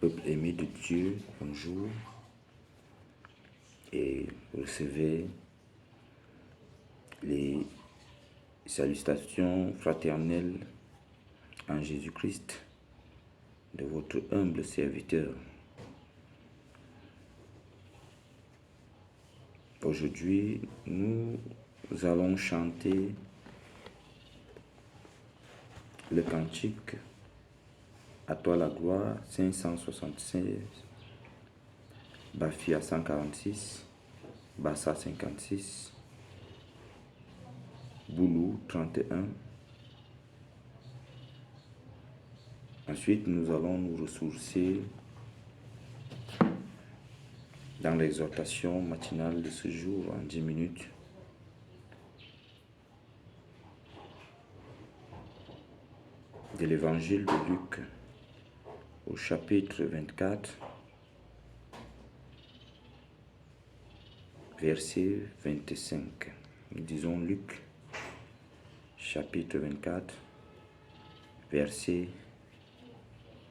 Peuple aimé de Dieu, bonjour et recevez les salutations fraternelles en Jésus-Christ de votre humble serviteur. Aujourd'hui, nous allons chanter le cantique « À toi la gloire » 576, Bafia 146, Bassa 56, Boulou 31. Ensuite, nous allons nous ressourcer dans l'exhortation matinale de ce jour en 10 minutes. De l'évangile de Luc au chapitre 24, verset 25. Nous disons Luc, chapitre 24, verset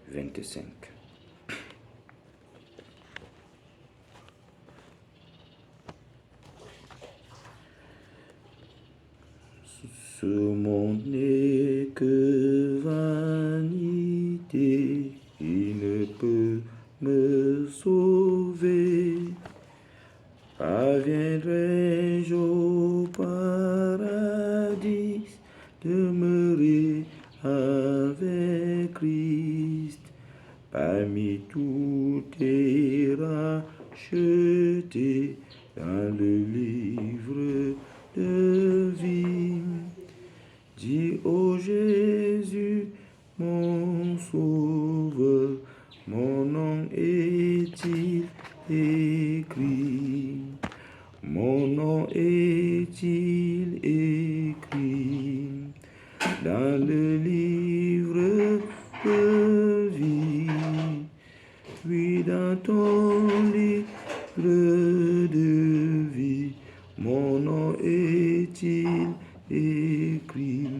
25. Ce monde n'est que vanité, il ne peut me sauver. Parviendrai-je au paradis, demeurer avec Christ, parmi tout est racheté dans le livre de vie. Dis ô Jésus, mon sauveur, mon nom est-il écrit? Mon nom est-il écrit dans le livre de vie? Oui, dans ton livre de vie, mon nom est-il écrit?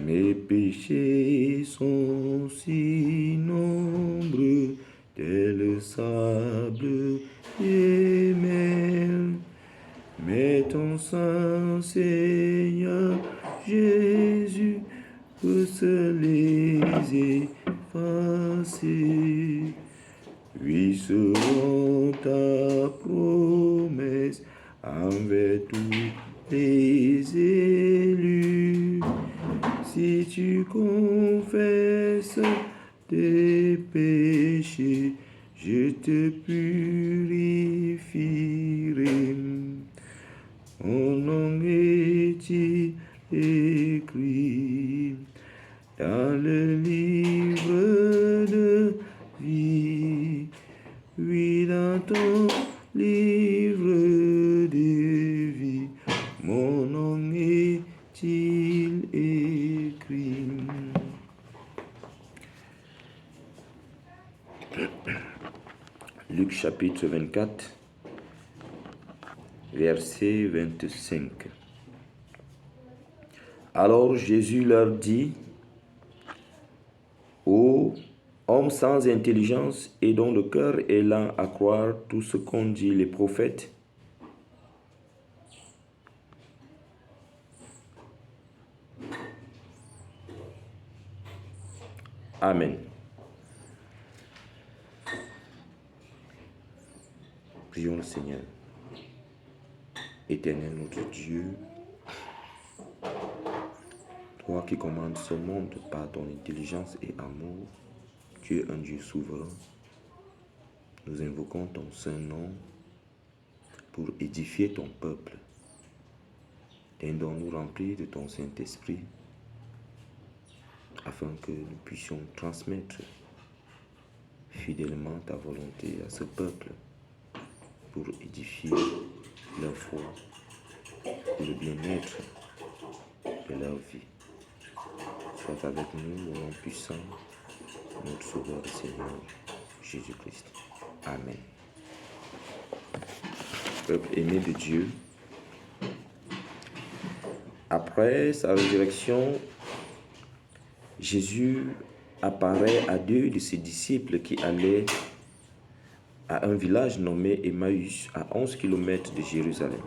Mes péchés sont si nombreux, tel le sable émêle, mais ton sang, Seigneur Jésus, peut se les effacer. Oui, selon ta promesse envers tous les élus, si tu confesses tes péchés, je te purifierai. Mon nom est-il écrit dans le livre de vie? Oui, dans ton livre de vie, mon nom est-il écrit? Luc chapitre 24, verset 25. Alors Jésus leur dit: ô hommes sans intelligence et dont le cœur est lent à croire tout ce qu'ont dit les prophètes, Amen. Prions le Seigneur. Éternel notre Dieu, toi qui commandes ce monde par ton intelligence et amour, tu es un Dieu souverain. Nous invoquons ton saint nom pour édifier ton peuple. Aide-nous remplir de ton Saint-Esprit afin que nous puissions transmettre fidèlement ta volonté à ce peuple pour édifier leur foi et le bien-être de leur vie. Sois avec nous au nom puissant, notre Sauveur et Seigneur, Jésus-Christ. Amen. Peuple aimé de Dieu, après sa résurrection, Jésus apparaît à deux de ses disciples qui allaient à un village nommé Emmaüs, à 11 km de Jérusalem.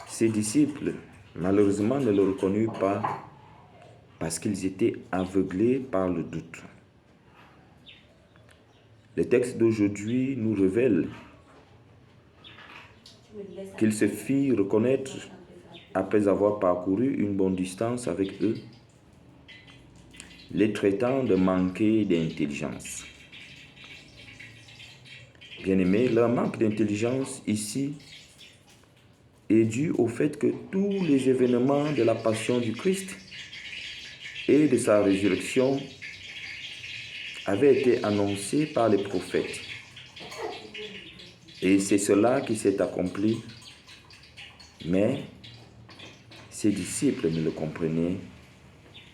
Ses disciples, malheureusement, ne le reconnurent pas parce qu'ils étaient aveuglés par le doute. Le texte d'aujourd'hui nous révèle qu'il se fit reconnaître après avoir parcouru une bonne distance avec eux, les traitant de manquer d'intelligence. Bien-aimés, leur manque d'intelligence ici est dû au fait que tous les événements de la passion du Christ et de sa résurrection avaient été annoncés par les prophètes. Et c'est cela qui s'est accompli, mais ses disciples ne le comprenaient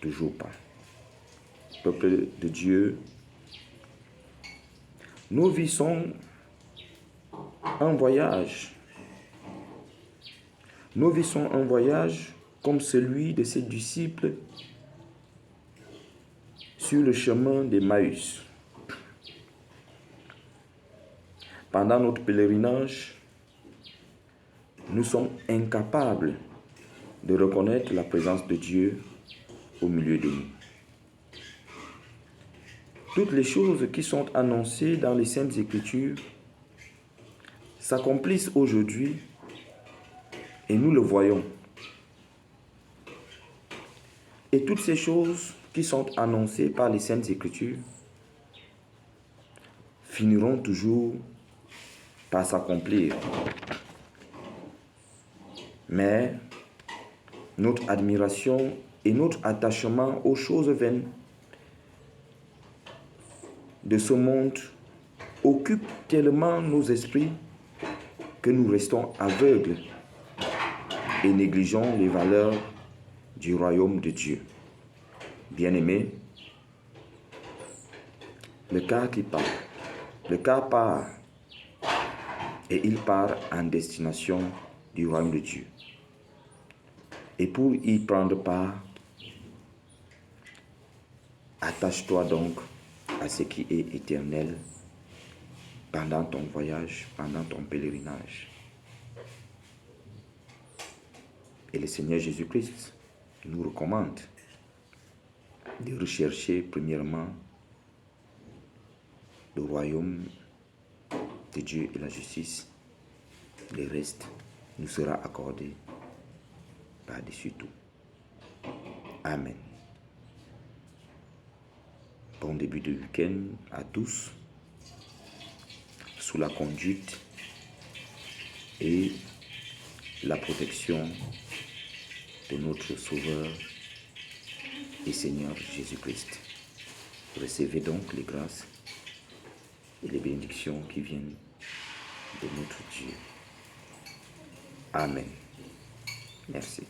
toujours pas. Peuple de Dieu, nos vies sont un voyage. Nos vies sont un voyage comme celui de ses disciples sur le chemin d'Emmaüs. Pendant notre pèlerinage, nous sommes incapables de reconnaître la présence de Dieu au milieu de nous. Toutes les choses qui sont annoncées dans les Saintes Écritures s'accomplissent aujourd'hui et nous le voyons. Et toutes ces choses qui sont annoncées par les Saintes Écritures finiront toujours par s'accomplir. Mais notre admiration et notre attachement aux choses vaines de ce monde occupent tellement nos esprits que nous restons aveugles et négligeons les valeurs du royaume de Dieu. Bien-aimés, le car part et il part en destination du royaume de Dieu. Et pour y prendre part, attache-toi donc à ce qui est éternel pendant ton voyage, pendant ton pèlerinage. Et le Seigneur Jésus-Christ nous recommande de rechercher premièrement le royaume de Dieu et la justice. Le reste nous sera accordé par-dessus tout. Amen. Bon début de week-end à tous, sous la conduite et la protection de notre Sauveur et Seigneur Jésus-Christ. Recevez donc les grâces et les bénédictions qui viennent de notre Dieu. Amen. Merci.